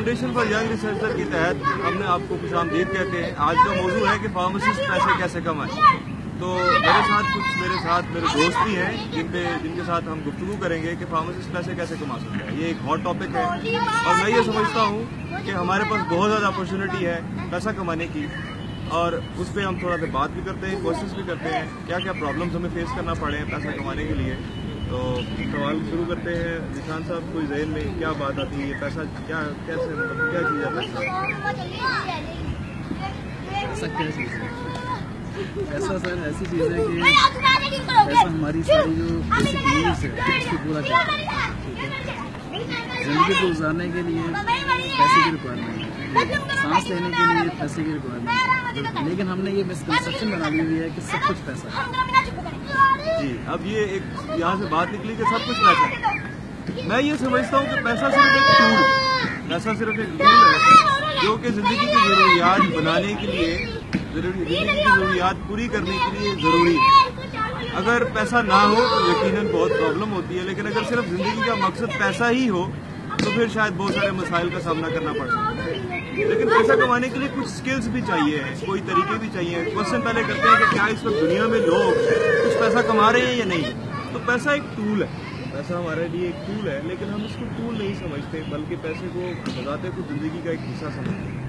Foundation for young researcher کے تحت ہم نے آپ کو خوش آمدید کہتے ہیں. آج کا موضوع ہے کہ فارماسسٹ پیسے کیسے کمائیں. تو میرے ساتھ میرے دوست بھی ہیں جن کے ساتھ ہم گفتگو کریں گے کہ فارماسسٹ پیسے کیسے کما سکتا ہے. یہ ایک ہاٹ ٹاپک ہے اور میں یہ سمجھتا ہوں کہ ہمارے پاس بہت زیادہ اپرچونٹی ہے پیسہ کمانے کی, اور اس پہ ہم تھوڑا سا بات بھی کرتے ہیں, کوشش بھی کرتے ہیں کیا کیا پرابلمز ہمیں فیس کرنا پڑے ہیں پیسہ کمانے کے لیے. تو سوال شروع کرتے ہیں. نشان صاحب کوئی ذہن میں کیا بات آتی ہے, یہ پیسہ کیا کیسے مطلب کیا چیز ہے ایسا سر ایسی چیز ہے کہ ایسا ہماری ساری جو بیسک نیڈس ہے اس کو پورا کرتا ہے. زندگی کو گزارنے کے لیے پیسے کی ریکوائرمنٹ ہے, سانس لینے کے لیے پیسے کی ریکوائرمنٹ ہے, لیکن ہم نے یہ مسکنسپشن بنا لی ہوئی ہے کہ سب کچھ پیسہ ہے. جی اب یہ ایک یہاں سے بات نکلی کہ سب کچھ پیسہ ہے. میں یہ سمجھتا ہوں کہ پیسہ صرف ایک ٹول ہے, پیسہ صرف ایک ٹول ہے جو کہ زندگی کی ضروریات بنانے کے لیے, زندگی کی ضروریات پوری کرنے کے لیے ضروری ہے. اگر پیسہ نہ ہو تو یقیناً بہت پرابلم ہوتی ہے, لیکن اگر صرف زندگی کا مقصد پیسہ ہی ہو تو پھر شاید بہت سارے مسائل کا سامنا کرنا پڑ سکتا ہے. لیکن پیسہ کمانے کے لیے کچھ سکلز بھی چاہیے, کوئی طریقے بھی چاہیے. کوشچن پہلے کرتے ہیں کہ کیا اس وقت دنیا میں لوگ کچھ پیسہ کما رہے ہیں یا نہیں. تو پیسہ ایک ٹول ہے, پیسہ ہمارے لیے ایک ٹول ہے, لیکن ہم اس کو ٹول نہیں سمجھتے بلکہ پیسے کو بذات خود زندگی کا ایک حصہ سمجھتے ہیں.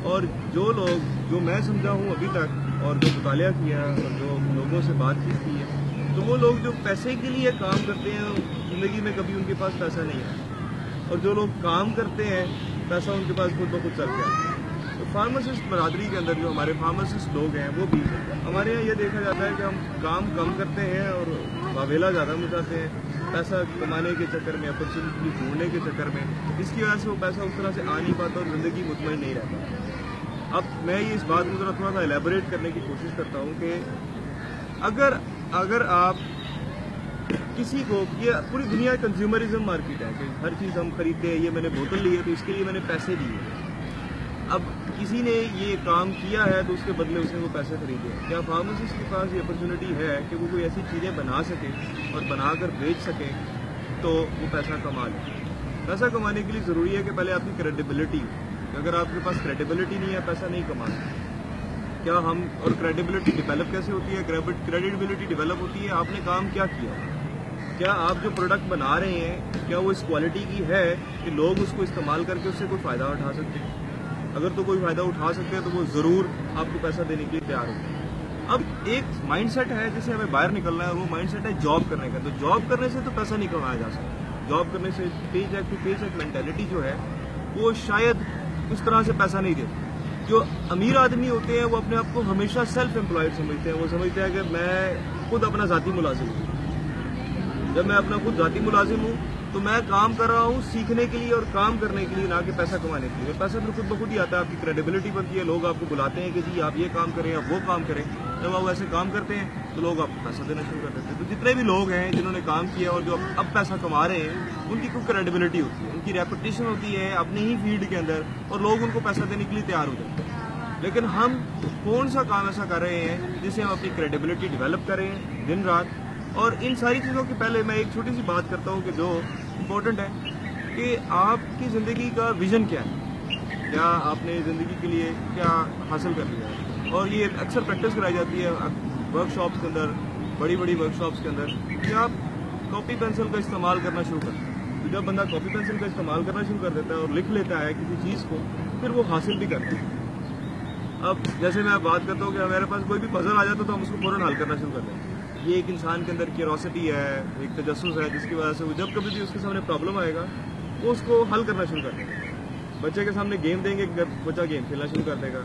اور جو میں سمجھا ہوں ابھی تک اور جو مطالعہ کیا اور جو لوگوں سے بات چیت کی ہے, تو وہ لوگ جو پیسے کے لیے کام کرتے ہیں زندگی میں کبھی ان کے پاس پیسہ نہیں ہے, اور جو لوگ کام کرتے ہیں پیسہ ان کے پاس خود بخود چل گیا. تو فارماسسٹ برادری کے اندر جو ہمارے فارماسسٹ لوگ ہیں وہ بھی ہمارے یہاں یہ دیکھا جاتا ہے کہ ہم کام کم کرتے ہیں اور واویلا زیادہ مچاتے ہیں پیسہ کمانے کے چکر میں, اپرچونیٹی ڈھونڈنے کے چکر میں. اس کی وجہ سے وہ پیسہ اس طرح سے آ نہیں پاتا اور زندگی مطمئن نہیں رہتا. اب میں یہ اس بات کو ذرا تھوڑا سا ایلیبوریٹ کرنے کی کوشش کرتا ہوں کہ اگر آپ کسی کو, یہ پوری دنیا کنزیومرزم مارکیٹ ہے کہ ہر چیز ہم خریدتے ہیں. یہ میں نے بوتل لی ہے تو اس کے لیے میں نے پیسے دیے. اب کسی نے یہ کام کیا ہے تو اس کے بدلے اس نے وہ پیسے خریدے. کیا فارماسسٹ کے پاس یہ اپرچونیٹی ہے کہ وہ کوئی ایسی چیزیں بنا سکے اور بنا کر بیچ سکے تو وہ پیسہ کما لے. پیسہ کمانے کے لیے ضروری ہے کہ پہلے آپ کی کریڈیبلٹی ہو. اگر آپ کے پاس کریڈیبلٹی نہیں ہے پیسہ نہیں کما سکتے. کیا ہم اور کریڈیبلٹی ڈیولپ کیسے ہوتی ہے؟ کریڈیبلٹی ڈیولپ ہوتی ہے آپ نے کام کیا کیا, کیا آپ جو پروڈکٹ بنا رہے ہیں کیا وہ اس کوالٹی کی ہے کہ لوگ اس کو استعمال کر کے اس سے کوئی فائدہ اٹھا سکتے ہیں. اگر تو کوئی فائدہ اٹھا سکتے ہیں تو وہ ضرور آپ کو پیسہ دینے کے لیے تیار ہوتے ہیں. اب ایک مائنڈ سیٹ ہے جسے ہمیں باہر نکلنا ہے, اور وہ مائنڈ سیٹ ہے جاب کرنے کا. تو جاب کرنے سے تو پیسہ نہیں کمایا جا سکتا. جاب کرنے سے pay check to pay check mentality جو ہے وہ شاید اس طرح سے پیسہ نہیں دیتے. جو امیر آدمی ہوتے ہیں وہ اپنے آپ کو ہمیشہ سیلف امپلائڈ سمجھتے ہیں. وہ سمجھتے ہیں کہ میں خود اپنا ذاتی ملازم ہوں. جب میں اپنا خود ذاتی ملازم ہوں تو میں کام کر رہا ہوں سیکھنے کے لیے اور کام کرنے کے لیے, نہ کہ پیسہ کمانے کے لیے. پیسہ پھر خود بخود ہی آتا ہے, آپ کی کریڈیبلٹی بنتی ہے, لوگ آپ کو بلاتے ہیں کہ جی آپ یہ کام کریں آپ وہ کام کریں. جب آپ ایسے کام کرتے ہیں تو لوگ آپ کو پیسہ دینا شروع کر دیتے ہیں. تو جتنے بھی لوگ ہیں جنہوں نے کام کیا اور جو اب پیسہ کما رہے ہیں ان کی کوئی کریڈیبلٹی ہوتی ہے, ان کی ریپوٹیشن ہوتی ہے اپنے ہی فیلڈ کے اندر, اور لوگ ان کو پیسہ دینے کے لیے تیار ہو جاتے ہیں. لیکن ہم کون سا کام ایسا کر رہے ہیں جسے ہم اپنی کریڈیبلٹی ڈیولپ کریں دن رات. اور ان ساری چیزوں کے پہلے میں ایک چھوٹی سی بات کرتا ہوں کہ جو امپورٹنٹ ہے کہ آپ کی زندگی کا ویژن کیا ہے, کیا آپ نے زندگی کے لیے کیا حاصل کر لیا ہے. اور یہ اکثر پریکٹس کرائی جاتی ہے ورک شاپس کے اندر, بڑی بڑی ورک شاپس کے اندر, کہ آپ کاپی پینسل کا استعمال کرنا شروع کریں. تو جب بندہ کاپی پینسل کا استعمال کرنا شروع کر دیتا ہے اور لکھ لیتا ہے کسی چیز کو, پھر وہ حاصل بھی کرتا ہے. اب جیسے میں بات کرتا ہوں کہ ہمارے پاس کوئی بھی پزل آ جاتا تو ہم اس کو فوراً حل کرنا شروع کر دیں. یہ ایک انسان کے اندر کیوروسٹی ہے, ایک تجسس ہے, جس کی وجہ سے وہ جب کبھی بھی اس کے سامنے پرابلم آئے گا وہ اس کو حل کرنا شروع کر دے گا. بچے کے سامنے گیم دیں گے, بچہ گیم کھیلنا شروع کر دے گا.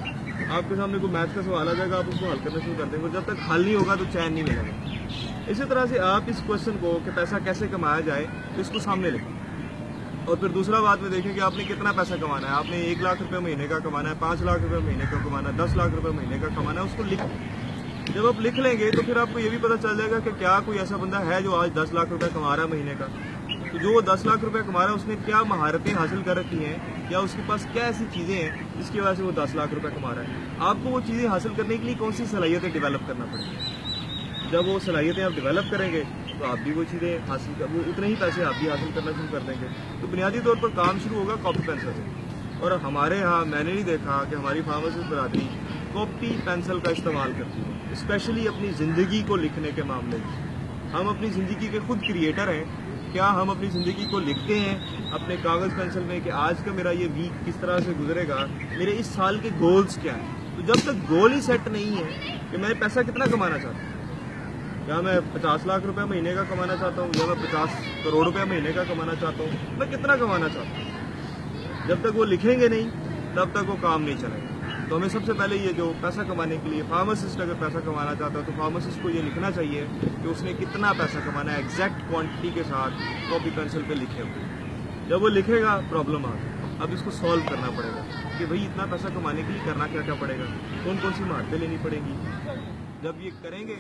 آپ کے سامنے کوئی میتھ کا سوال آ جائے گا, آپ اس کو حل کرنا شروع کر دیں گے. جب تک حل نہیں ہوگا تو چین نہیں ملے گا. اسی طرح سے آپ اس کوشچن کو کہ پیسہ کیسے کمایا جائے تو اس کو سامنے لیں, اور پھر دوسرا بات میں دیکھیں کہ آپ نے کتنا پیسہ کمانا ہے. آپ نے 1 لاکھ روپے مہینے کا کمانا ہے, 5 لاکھ روپے مہینے کا کمانا ہے, 10 لاکھ روپے مہینے کا کمانا ہے, اس کو لکھ لیں. جب آپ لکھ لیں گے تو پھر آپ کو یہ بھی پتہ چل جائے گا کہ کیا کوئی ایسا بندہ ہے جو آج 10 لاکھ روپے کما رہا ہے مہینے کا. تو جو وہ 10 لاکھ روپے کما رہا ہے اس نے کیا مہارتیں حاصل کر رکھی ہیں, یا اس کے پاس کیا ایسی چیزیں ہیں جس کی وجہ سے وہ 10 لاکھ روپے کما رہا ہے. آپ کو وہ چیزیں حاصل کرنے کے لیے کون سی صلاحیتیں ڈیولپ کرنا پڑیں گی. جب وہ صلاحیتیں آپ ڈیولپ کریں گے تو آپ بھی وہ چیزیں حاصل وہ اتنے ہی پیسے آپ بھی حاصل کرنا شروع کر دیں گے. تو بنیادی طور پر کام شروع ہوگا کاپی پینسل سے. اور ہمارے ہاں میں نے نہیں دیکھا کہ ہماری فارماسسٹ برادری کاپی پینسل کا استعمال کرتی ہے، اسپیشلی اپنی زندگی کو لکھنے کے معاملے میں۔ ہم اپنی زندگی کے خود کریٹر ہیں، کیا ہم اپنی زندگی کو لکھتے ہیں اپنے کاغذ پینسل میں کہ آج کا میرا یہ ویک کس طرح سے گزرے گا، میرے اس سال کے گولز کیا ہیں؟ تو جب تک گول ہی سیٹ نہیں ہے کہ میں پیسہ کتنا کمانا چاہتا ہوں، کیا میں 50 لاکھ روپے مہینے کا کمانا چاہتا ہوں یا میں 50 کروڑ روپے مہینے کا کمانا چاہتا ہوں، میں کتنا کمانا چاہتا ہوں، جب تک وہ لکھیں گے نہیں تب تک وہ کام نہیں چلے گا۔ تو ہمیں سب سے پہلے یہ جو پیسہ کمانے کے لیے فارماسسٹ اگر پیسہ کمانا چاہتا ہے تو فارماسسٹ کو یہ لکھنا چاہیے کہ اس نے کتنا پیسہ کمانا ہے ایگزیکٹ کوانٹٹی کے ساتھ کاپی پینسل پہ لکھے ہوئے۔ جب وہ لکھے گا پرابلم آ گئی، اب اس کو سالو کرنا پڑے گا کہ بھئی اتنا پیسہ کمانے کے لیے کرنا کیا کیا پڑے گا، کون کون سی مہارتیں لینی پڑیں گی۔ جب یہ کریں گے